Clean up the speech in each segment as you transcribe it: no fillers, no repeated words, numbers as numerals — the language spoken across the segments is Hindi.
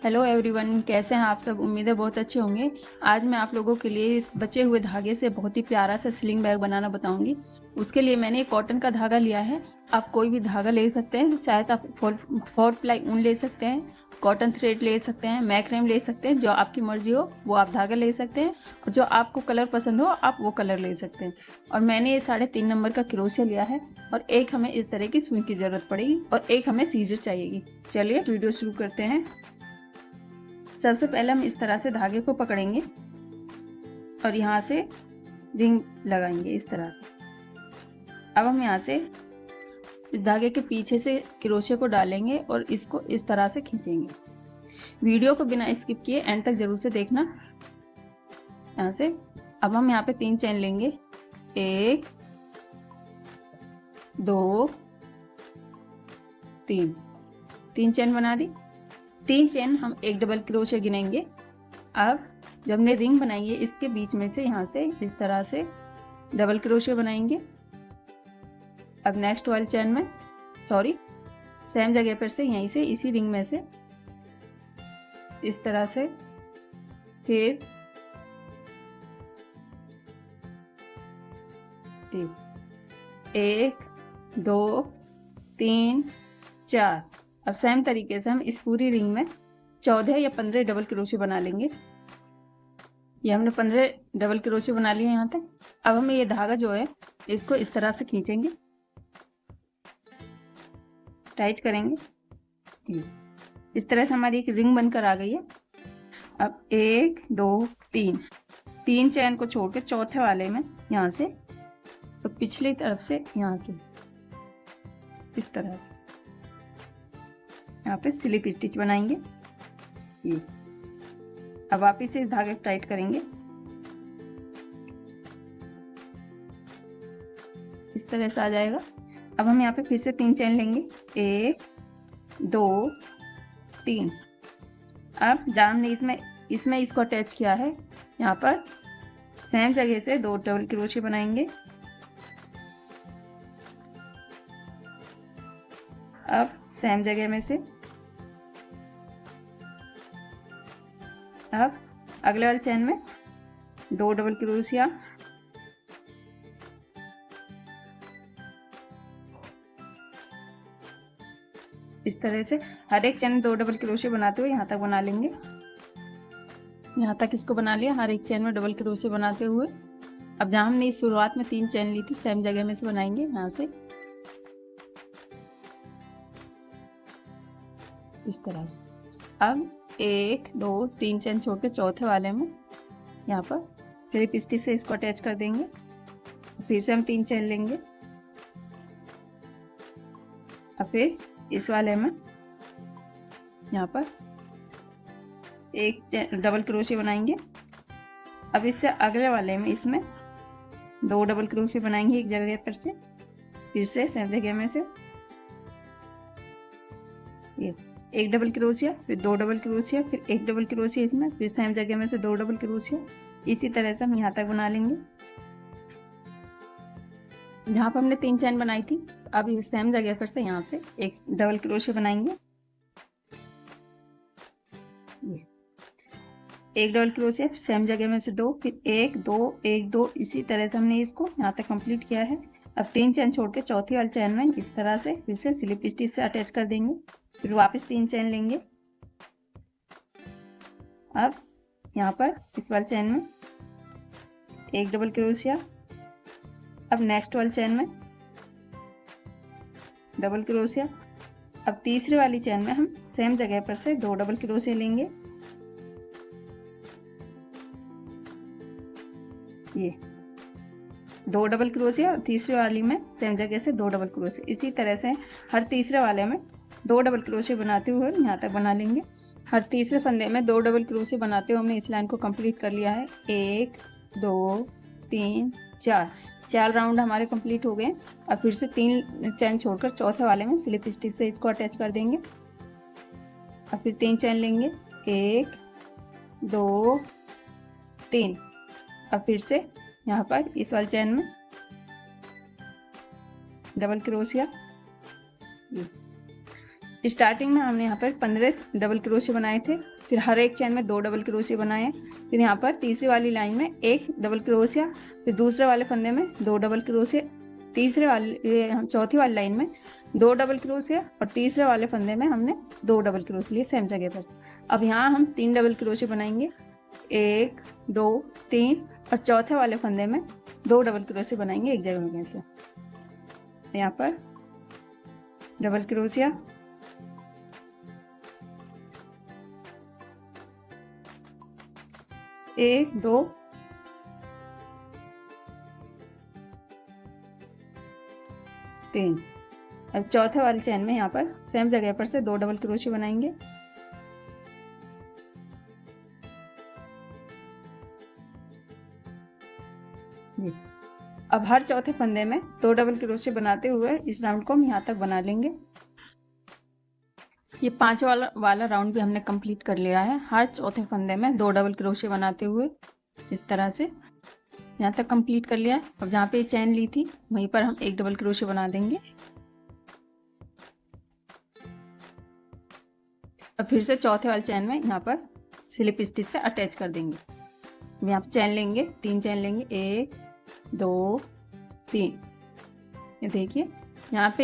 हेलो एवरीवन, कैसे हैं आप सब। उम्मीद है बहुत अच्छे होंगे। आज मैं आप लोगों के लिए इस बचे हुए धागे से बहुत ही प्यारा सा स्लिंग बैग बनाना बताऊंगी। उसके लिए मैंने कॉटन का धागा लिया है। आप कोई भी धागा ले सकते हैं, चाहे तो आप 4 प्लाई ऊन ले सकते हैं, कॉटन थ्रेड ले सकते हैं, मैक्रेम ले सकते हैं, जो आपकी मर्जी हो वो आप धागा ले सकते हैं, और जो आपको कलर पसंद हो आप वो कलर ले सकते हैं। और मैंने ये 3.5 नंबर का क्रोशिया लिया है, और एक हमें इस तरह की सुई की ज़रूरत पड़ेगी, और एक हमें सीजर चाहिएगी। चलिए वीडियो शुरू करते हैं। सबसे पहले हम इस तरह से धागे को पकड़ेंगे और यहाँ से रिंग लगाएंगे इस तरह से। अब हम यहाँ से इस धागे के पीछे से क्रोशे को डालेंगे और इसको इस तरह से खींचेंगे। वीडियो को बिना स्किप किए एंड तक जरूर से देखना। यहाँ से अब हम यहाँ पे 3 चेन लेंगे, 1 2 3 चेन बना दी। 3 चेन हम एक डबल क्रोशे गिनेंगे। अब जब हमने रिंग बनाई है इसके बीच में से यहाँ से इस तरह से डबल क्रोशे बनाएंगे। अब नेक्स्ट वाली चेन में सेम जगह पर से यहीं से इसी रिंग में से इस तरह से फिर 1 2 3 4। अब सेम तरीके से हम इस पूरी रिंग में 14 या 15 डबल क्रोशे बना लेंगे। ये हमने 15 डबल क्रोशे बना लिए यहाँ तक। अब हमें ये धागा जो है इसको इस तरह से खींचेंगे, टाइट करेंगे। इस तरह से हमारी एक रिंग बनकर आ गई है। अब 1 2 3 चैन को छोड़ के चौथे वाले में यहाँ से तो पिछली तरफ से यहाँ से इस तरह से यहाँ पे स्लिप स्टिच बनाएंगे। ये अब वापिस से इस धागे को टाइट करेंगे इस तरह से आ जाएगा। अब हम यहाँ पे फिर से 3 चेन लेंगे, 1 2 3। अब जहाँ हमने इसमें इसको अटैच किया है यहाँ पर सेम जगह से 2 डबल क्रोशे बनाएंगे। अब सेम जगह में से अब अगले वाले चेन में 2 डबल क्रोशिया, इस तरह से हर एक चेन में 2 डबल क्रोशिया बनाते हुए यहाँ तक बना लेंगे। यहाँ तक इसको बना लिया, हर एक चेन में डबल क्रोशिया बनाते हुए। अब जहाँ हमने इस शुरुआत में 3 चेन ली थी सेम जगह में से बनाएंगे यहाँ से इस तरह से। अब 1 2 3 चेन छोड़ के चौथे वाले में यहाँ पर स्लिप स्टिच से इसको अटैच कर देंगे। फिर से हम 3 चेन लेंगे। अब फिर इस वाले में यहाँ पर एक डबल क्रोशे बनाएंगे। अब इससे अगले वाले में इसमें 2 डबल क्रोशे बनाएंगे एक जगह पर से, फिर से सेम जगह में से ये 1 डबल क्रोशिया, फिर 2 डबल क्रोशिया, फिर 1 डबल क्रोशिया इसमें, फिर सेम जगह में से 2 डबल क्रोशिया। इसी तरह से हम यहाँ तक बना लेंगे जहाँ पर हमने 3 चेन बनाई थी। अब ये सेम जगह पर से यहाँ से एक डबल क्रोशिया बनाएंगे, ये 1 डबल क्रोशिया, सेम जगह में से 2, फिर 1 2 1 2। इसी तरह से हमने इसको यहाँ तक कंप्लीट किया है। अब 3 चेन छोड़ के चौथी वाली चेन में इस तरह से फिर से स्लिप स्टिच से अटैच कर देंगे। फिर वापस 3 चेन लेंगे। अब यहाँ पर इस वाले चेन में 1 डबल क्रोशिया। अब नेक्स्ट वाली चेन में डबल क्रोशिया। अब तीसरी वाली चेन में हम सेम जगह पर से 2 डबल क्रोशिया लेंगे। ये 2 डबल क्रोशिया और तीसरी वाली में सेम जगह से 2 डबल क्रोशिया। इसी तरह से हर तीसरे वाले में 2 डबल क्रोशिया बनाते हुए यहाँ तक बना लेंगे। हर तीसरे फंदे में 2 डबल क्रोशिया बनाते हुए हमने इस लाइन को कंप्लीट कर लिया है। 1 2 3 4 राउंड हमारे कंप्लीट हो गए। अब फिर से 3 चेन छोड़कर चौथे वाले में स्लिप स्टिच से इसको अटैच कर देंगे। अब फिर 3 चेन लेंगे, 1 2 3। अब फिर से यहाँ पर इस वाले चेन में डबल क्रोशिया, स्टार्टिंग में हमने यहाँ पर 15 डबल क्रोशे बनाए थे, फिर हर एक चेन में 2 डबल क्रोशे बनाए, फिर यहाँ पर तीसरी वाली लाइन में 1 डबल क्रोशिया, फिर दूसरे वाले फंदे में 2 डबल क्रोशे, चौथी वाली लाइन में 2 डबल क्रोशिया और तीसरे वाले फंदे में हमने 2 डबल क्रोशे लिए सेम जगह पर। अब यहाँ हम 3 डबल क्रोशे बनाएंगे, 1 2 3, और चौथे वाले फंदे में 2 डबल क्रोशे बनाएंगे एक जगह में से। यहाँ पर डबल क्रोशिया, एक 2 3। अब चौथे वाले चैन में यहाँ पर सेम जगह पर से 2 डबल क्रोशे बनाएंगे, अब हर चौथे फंदे में 2 डबल क्रोशे बनाते हुए इस राउंड को हम यहाँ तक बना लेंगे। ये 5 वाला राउंड भी हमने कंप्लीट कर लिया है। हर चौथे फंदे में 2 डबल क्रोशे बनाते हुए इस तरह से यहाँ तक कंप्लीट कर लिया है। अब जहाँ पे चैन ली थी वहीं पर हम 1 डबल क्रोशे बना देंगे। अब फिर से चौथे वाले चैन में यहाँ पर स्लिप स्टिच से अटैच कर देंगे। यहाँ पर चैन लेंगे, 3 चैन लेंगे, 1 2 3। ये देखिए यहाँ पे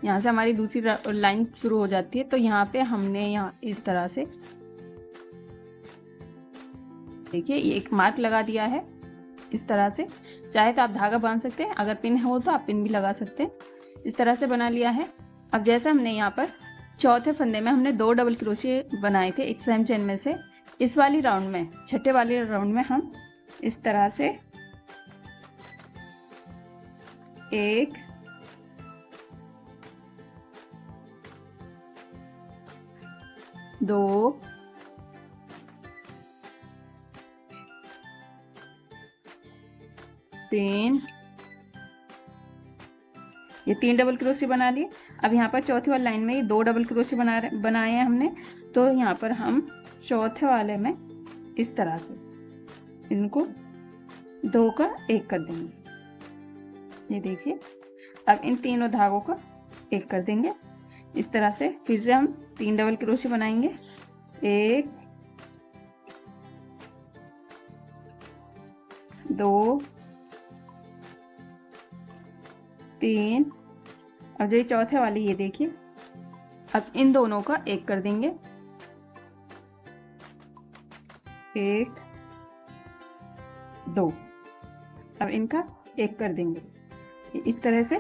यहाँ से हमारी दूसरी लाइन शुरू हो जाती है। तो यहाँ पे हमने यहाँ इस तरह से देखिए ये एक मार्क लगा दिया है इस तरह से। चाहे तो आप धागा बांध सकते हैं, अगर पिन हो तो आप पिन भी लगा सकते हैं। इस तरह से बना लिया है। अब जैसे हमने यहाँ पर चौथे फंदे में हमने 2 डबल क्रोशे बनाए थे एक सेम चेन में से, इस वाली राउंड में, छठे वाले राउंड में हम इस तरह से 1 2 3, ये 3 डबल क्रोशे बना लिए। अब यहाँ पर चौथी वाली लाइन में ये 2 डबल क्रोशे बनाए हैं हमने। तो यहाँ पर हम चौथे वाले में इस तरह से इनको 2 का 1 कर देंगे। ये देखिए अब इन तीनों धागों का 1 कर देंगे इस तरह से। फिर से हम 3 डबल क्रोशे बनाएंगे, 1 2 3, और जो चौथे वाली ये देखिए अब इन दोनों का 1 कर देंगे, 1 2। अब इनका 1 कर देंगे। इस तरह से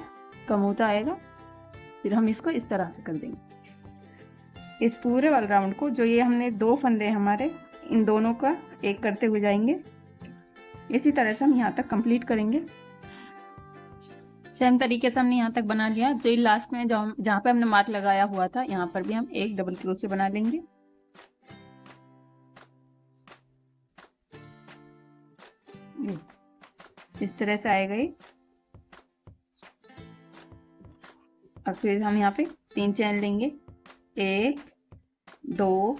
कम होता आएगा। फिर हम इसको इस तरह से कर देंगे। इस पूरे वाले राउंड को, जो ये हमने 2 फंदे हमारे, इन दोनों का 1 करते हुए जाएंगे। इसी तरह से हम यहाँ तक कंप्लीट करेंगे। सेम तरीके से हमने यहाँ तक बना लिया। जो लास्ट में जहाँ पे हमने मार्क लगाया हुआ था, यहाँ पर भी हम 1 डबल क्रोशे बना लेंगे। इस तरह से आएगा ये। और फिर हम यहाँ पे 3 चैन लेंगे, 1 2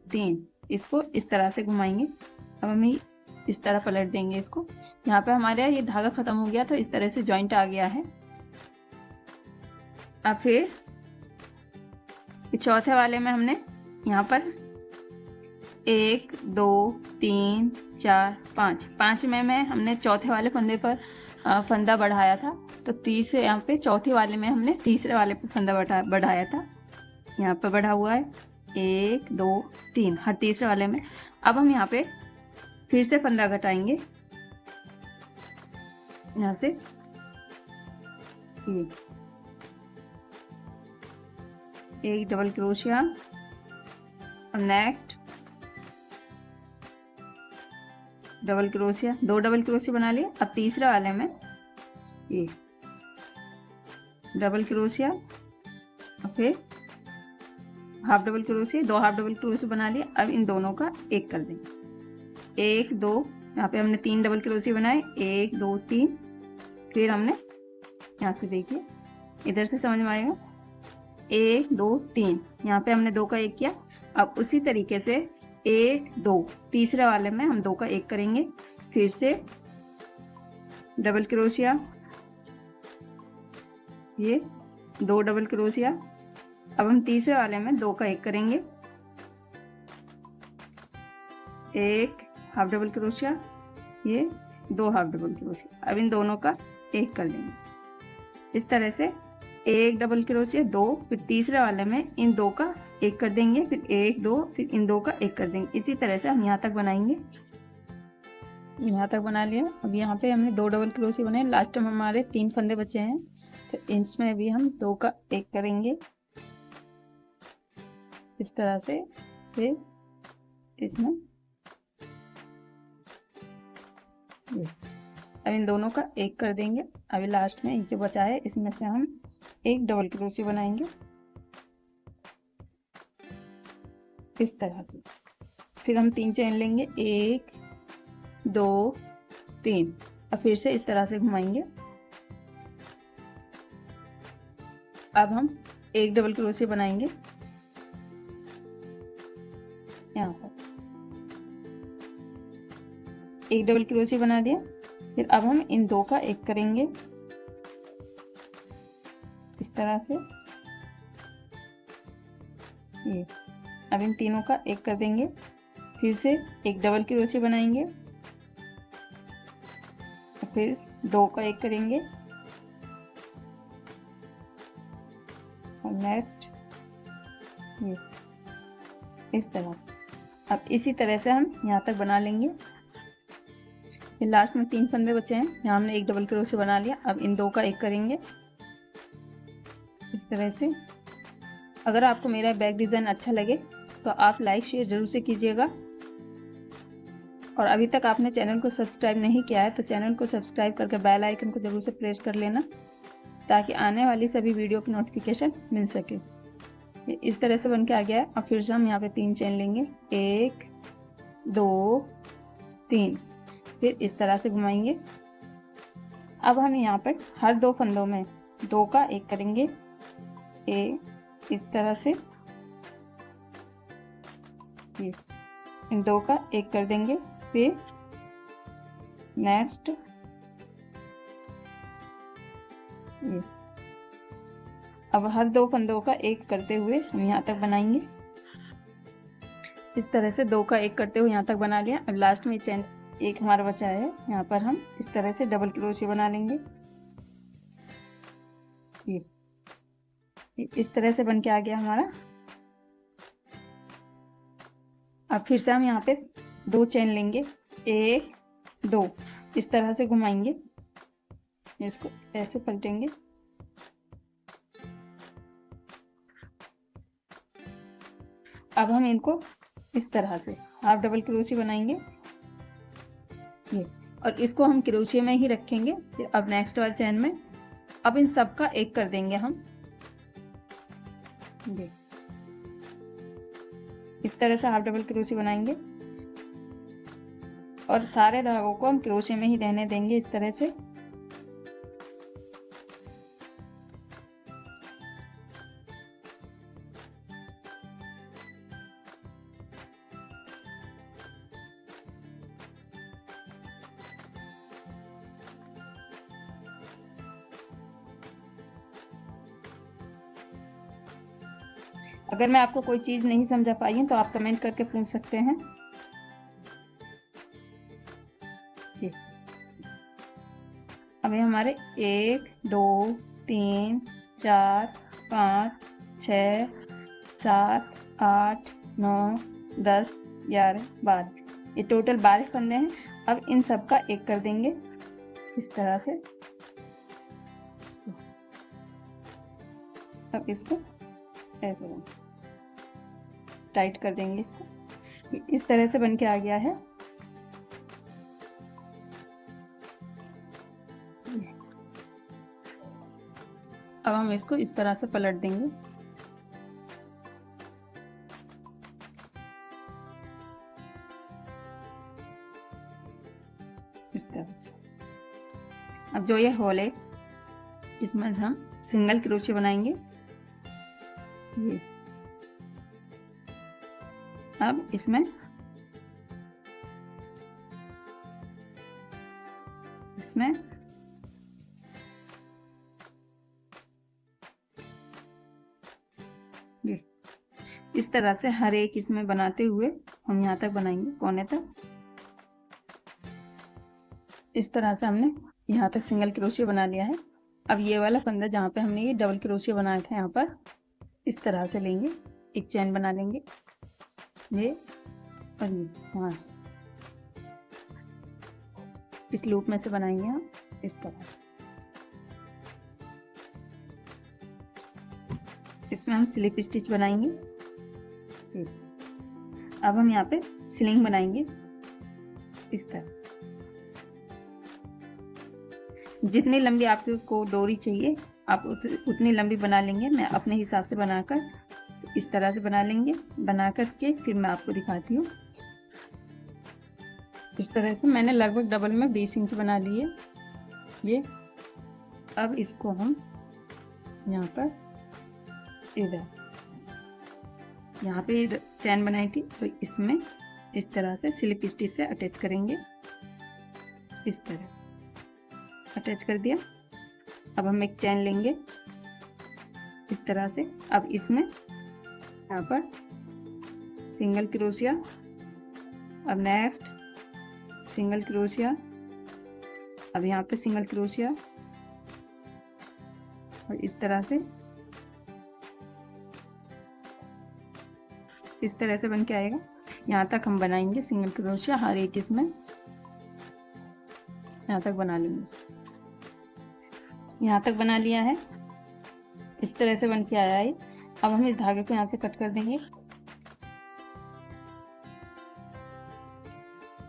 3, इसको इस तरह से घुमाएंगे। अब हम इस तरह पलट देंगे इसको। यहाँ पे हमारे ये धागा खत्म हो गया तो इस तरह से जॉइंट आ गया है। अब फिर चौथे वाले में हमने यहाँ पर 1 2 3 4 5 में हमने चौथे वाले फंदे पर फंदा बढ़ाया था। तो तीसरे यहाँ पे चौथे वाले में हमने तीसरे वाले पर फंदा बढ़ाया था। यहाँ पे बढ़ा हुआ है 1 2 3 हर तीसरे वाले में। अब हम यहाँ पे फिर से फंदा घटाएंगे यहाँ से, एक डबल क्रोशिया और next double crochet, 2 double crochet बना लिए। अब तीसरे वाले में ये डबल क्रोशिया और फिर half double crochet, 2 half double crochet बना लिए। अब इन दोनों का 1 कर देंगे, 1 2, यहाँ पे हमने 3 डबल क्रोशिया बनाए, 1 2 3। फिर हमने यहाँ से देखिए इधर से समझ में आएगा, 1 2 3, यहाँ पे हमने 2 का 1 किया। अब उसी तरीके से 1 2 तीसरे वाले में हम 2 का 1 करेंगे। फिर से डबल क्रोशिया, ये 2 डबल क्रोशिया अब हम तीसरे वाले में 2 का 1 करेंगे, एक हाफ डबल क्रोशिया, ये 2 हाफ डबल क्रोशिया। अब इन दोनों का 1 कर देंगे इस तरह से, एक डबल क्रोशिया 2, फिर तीसरे वाले में इन 2 का 1 कर देंगे, फिर 1 2, फिर इन 2 का 1 कर देंगे। इसी तरह से हम यहाँ तक बनाएंगे। यहाँ तक बना लिया। अब यहाँ पे हमने 2 डबल क्रोशिया बनाए, लास्ट में हमारे 3 फंदे बचे हैं, तो इसमें भी हम 2 का 1 करेंगे इस तरह से। फिर इसमें अब इन दोनों का 1 कर देंगे। अभी लास्ट में जो बचा है इसमें से हम 1 डबल क्रोशिया बनाएंगे इस तरह से। फिर हम 3 चेन लेंगे, 1 2 3। अब फिर से इस तरह से घुमाएंगे। अब हम 1 डबल क्रोशिया बनाएंगे यहाँ पर, 1 डबल क्रोशिया बना दिया। फिर अब हम इन 2 का 1 करेंगे इस तरह से, ये। अब इन तीनों का 1 कर देंगे, फिर से 1 डबल क्रोशिया बनाएंगे, फिर 2 का 1 करेंगे और नेक्स्ट ये इस तरह से। अब इसी तरह से हम यहाँ तक बना लेंगे। फिर लास्ट में 3 फंदे बचे हैं, यहाँ हमने 1 डबल क्रोशिया बना लिया। अब इन 2 का 1 करेंगे इस तरह से। अगर आपको मेरा बैग डिज़ाइन अच्छा लगे तो आप लाइक शेयर ज़रूर से कीजिएगा, और अभी तक आपने चैनल को सब्सक्राइब नहीं किया है तो चैनल को सब्सक्राइब करके बेल आइकन को ज़रूर से प्रेस कर लेना, ताकि आने वाली सभी वीडियो की नोटिफिकेशन मिल सके। इस तरह से बन के आ गया है। अब फिर से हम यहाँ पे 3 चेन लेंगे, 1 2 3, फिर इस तरह से घुमाएंगे। अब हम यहाँ पर हर 2 फंदों में 2 का 1 करेंगे, इस तरह से, इन 2 का 1 कर देंगे। फिर नेक्स्ट अब हर 2 फंदों का 1 करते हुए हम यहाँ तक बनाएंगे इस तरह से। 2 का 1 करते हुए यहाँ तक बना लिया। अब लास्ट में चेन 1 हमारा बचा है, यहाँ पर हम इस तरह से डबल क्रोशिया बना लेंगे। ये इस तरह से बन के आ गया हमारा। अब फिर से हम यहाँ पे 2 चेन लेंगे, 1 2, इस तरह से घुमाएंगे, इसको ऐसे पलटेंगे। अब हम इनको इस तरह से हाफ डबल क्रोशिया बनाएंगे, ये, और इसको हम क्रोशिया में ही रखेंगे। फिर अब नेक्स्ट वाले चेन में अब इन सब का 1 कर देंगे हम, ये इस तरह से हाफ डबल क्रोशिया बनाएंगे, और सारे धागों को हम क्रोशिया में ही रहने देंगे इस तरह से। अगर मैं आपको कोई चीज़ नहीं समझा पाई है तो आप कमेंट करके पूछ सकते हैं। अब ये हमारे 1 2 3 4 5 6 7 8 9 10 11 12, ये टोटल 12 फंदे हैं। अब इन सब का 1 कर देंगे इस तरह से। अब इसको ऐसे टाइट कर देंगे, इसको इस तरह से बन के आ गया है। अब हम इसको इस तरह से पलट देंगे, इस तरह से। अब जो ये होल है इसमें हम सिंगल क्रोशिया बनाएंगे, ये। अब इसमें तरह से हर एक इसमें बनाते हुए हम यहाँ तक बनाएंगे, कोने तक। इस तरह से हमने यहाँ तक सिंगल क्रोशिया बना लिया है। अब ये वाला फंदा जहाँ पे हमने ये डबल क्रोशिया बनाया था, यहाँ पर इस तरह से लेंगे, एक चैन बना लेंगे, ये और ये यहाँ से इस लूप में से बनाएंगे हम इस तरह। इसमें हम स्लिप स्टिच बनाएंगे। अब हम यहाँ पे स्लिंग बनाएंगे इस तरह। जितनी लंबी आपको डोरी चाहिए आप उतनी लंबी बना लेंगे। मैं अपने हिसाब से बनाकर इस तरह से बना लेंगे। बना करके फिर मैं आपको दिखाती हूँ। इस तरह से मैंने लगभग डबल में 20 इंच बना लिए ये। अब इसको हम यहाँ पर इधर यहाँ पे चैन बनाई थी तो इसमें इस तरह से स्लिप स्टिच से अटैच करेंगे। इस तरह अटैच कर दिया। अब हम एक चैन लेंगे इस तरह से। अब इसमें यहाँ पर सिंगल क्रोशिया, अब नेक्स्ट सिंगल क्रोशिया, अब यहाँ पे सिंगल क्रोशिया और इस तरह से बन के आएगा। यहाँ तक हम बनाएंगे सिंगल क्रोशिया हर एक इसमें, यहाँ तक बना लेंगे। यहाँ तक बना लिया है, इस तरह से बन के आया है। अब हम इस धागे को यहाँ से कट कर देंगे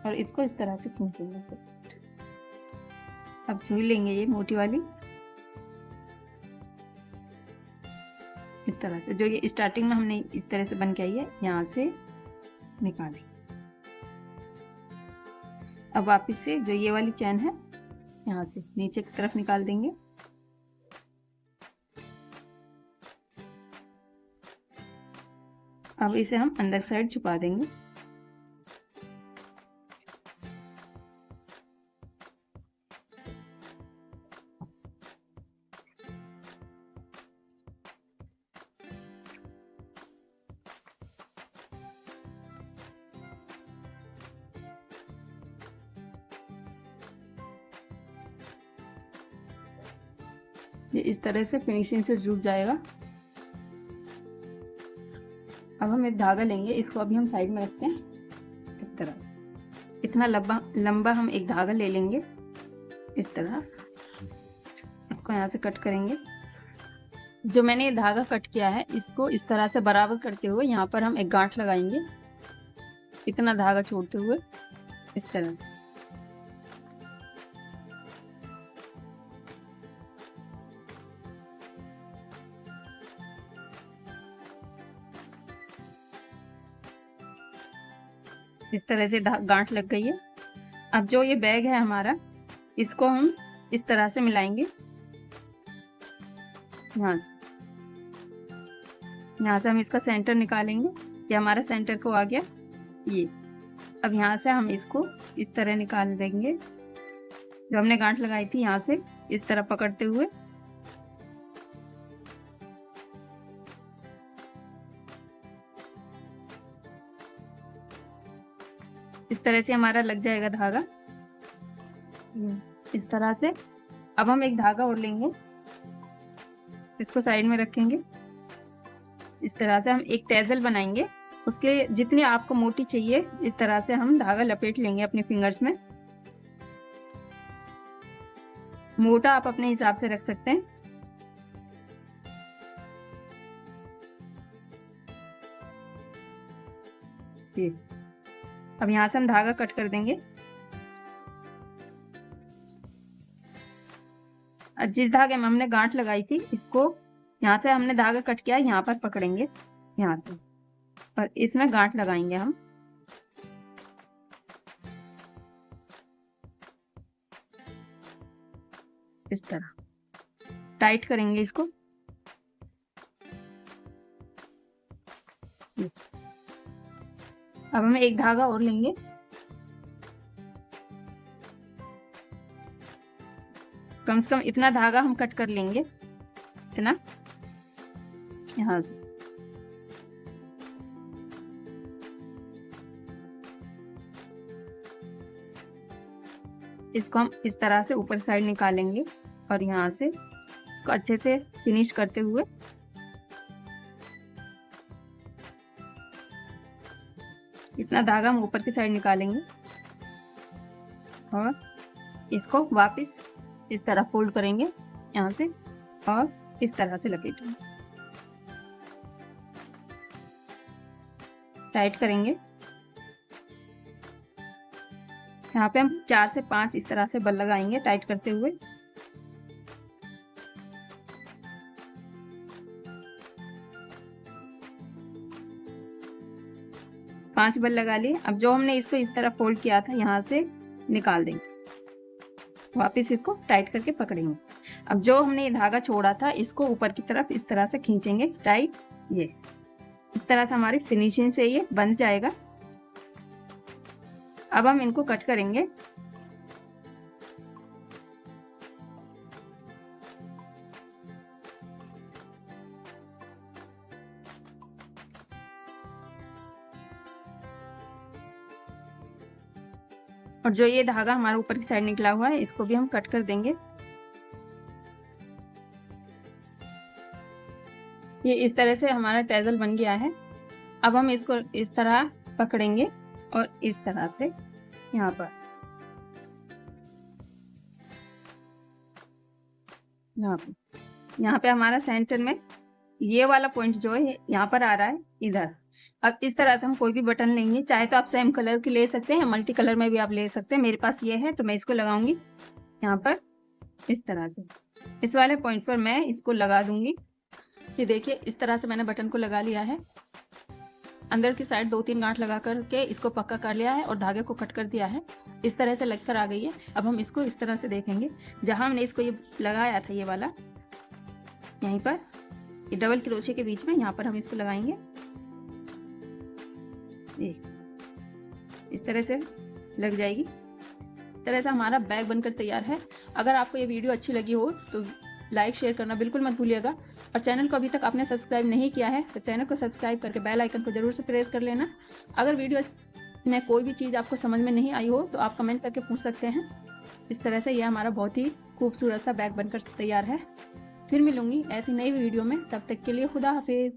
और इसको इस तरह से खींचेंगे। अब सुई लेंगे ये मोटी वाली इस तरह से, जो ये स्टार्टिंग में हमने इस तरह से बन के आई है, यहाँ से निकालें। अब वापिस से जो ये वाली चैन है यहाँ से नीचे की तरफ निकाल देंगे। अब इसे हम अंदर साइड छुपा देंगे। ये इस तरह से फिनिशिंग से जुड़ जाएगा। अब हम एक धागा लेंगे, इसको अभी हम साइड में रखते हैं इस तरह से। इतना लंबा हम एक धागा ले लेंगे इस तरह। इसको यहाँ से कट करेंगे। जो मैंने ये धागा कट किया है इसको इस तरह से बराबर करते हुए यहाँ पर हम एक गांठ लगाएंगे, इतना धागा छोड़ते हुए इस तरह से। इस तरह से गांठ लग गई है। अब जो ये बैग है हमारा, इसको हम इस तरह से मिलाएंगे। यहाँ से हम इसका सेंटर निकालेंगे। ये हमारा सेंटर को आ गया ये। अब यहाँ से हम इसको इस तरह निकाल देंगे। जो हमने गांठ लगाई थी यहाँ से इस तरह पकड़ते हुए इस तरह से हमारा लग जाएगा धागा इस तरह से। अब हम एक धागा और लेंगे, इसको साइड में रखेंगे। इस तरह से हम एक टैजल बनाएंगे। उसके जितनी आपको मोटी चाहिए इस तरह से हम धागा लपेट लेंगे अपने फिंगर्स में। मोटा आप अपने हिसाब से रख सकते हैं। अब यहाँ से हम धागा कट कर देंगे। जिस धागे में हमने गांठ लगाई थी इसको यहाँ से हमने धागा कट किया, यहाँ पर पकड़ेंगे यहाँ से और इसमें गांठ लगाएंगे हम। इस तरह टाइट करेंगे इसको। अब हम एक धागा और लेंगे। कम से कम इतना धागा हम कट कर लेंगे, इतना यहाँ से। इसको हम इस तरह से ऊपर साइड निकालेंगे और यहाँ से इसको अच्छे से फिनिश करते हुए इतना धागा हम ऊपर की साइड निकालेंगे और इसको वापस इस तरह फोल्ड करेंगे यहाँ से और इस तरह से लपेटेंगे, टाइट करेंगे। यहाँ पे हम 4 से 5 इस तरह से बल लगाएंगे टाइट करते हुए। पांच बल लगा लिए। अब जो हमने इसको इस तरह फोल्ड किया था यहाँ से निकाल देंगे, वापस इसको टाइट करके पकड़ेंगे। अब जो हमने ये धागा छोड़ा था इसको ऊपर की तरफ इस तरह से खींचेंगे टाइट। ये इस तरह से हमारी फिनिशिंग से ये बंध जाएगा। अब हम इनको कट करेंगे। और जो ये धागा हमारे ऊपर की साइड निकला हुआ है इसको भी हम कट कर देंगे। ये इस तरह से हमारा टैसल बन गया है। अब हम इसको इस तरह पकड़ेंगे और इस तरह से यहाँ पे हमारा सेंटर में ये वाला पॉइंट जो है यहाँ पर आ रहा है इधर। अब इस तरह से हम कोई भी बटन लेंगे, चाहे तो आप सेम कलर की ले सकते हैं, मल्टी कलर में भी आप ले सकते हैं। मेरे पास ये है तो मैं इसको लगाऊंगी यहाँ पर इस तरह से। इस वाले पॉइंट पर मैं इसको लगा दूंगी। ये देखिए इस तरह से मैंने बटन को लगा लिया है। अंदर की साइड 2-3 गांठ लगा करके इसको पक्का कर लिया है और धागे को कट कर दिया है। इस तरह से लगकर आ गई है। अब हम इसको इस तरह से देखेंगे, जहां हमने इसको ये लगाया था ये वाला, यहीं पर ये डबल क्रोशे के बीच में यहाँ पर हम इसको लगाएंगे। ये इस तरह से लग जाएगी। इस तरह से हमारा बैग बनकर तैयार है। अगर आपको ये वीडियो अच्छी लगी हो तो लाइक शेयर करना बिल्कुल मत भूलिएगा। और चैनल को अभी तक आपने सब्सक्राइब नहीं किया है तो चैनल को सब्सक्राइब करके बेल आइकन को जरूर से प्रेस कर लेना। अगर वीडियो में कोई भी चीज़ आपको समझ में नहीं आई हो तो आप कमेंट करके पूछ सकते हैं। इस तरह से यह हमारा बहुत ही खूबसूरत सा बैग बनकर तैयार है। फिर मिलूंगी ऐसी नई वीडियो में, तब तक के लिए खुदा हाफिज।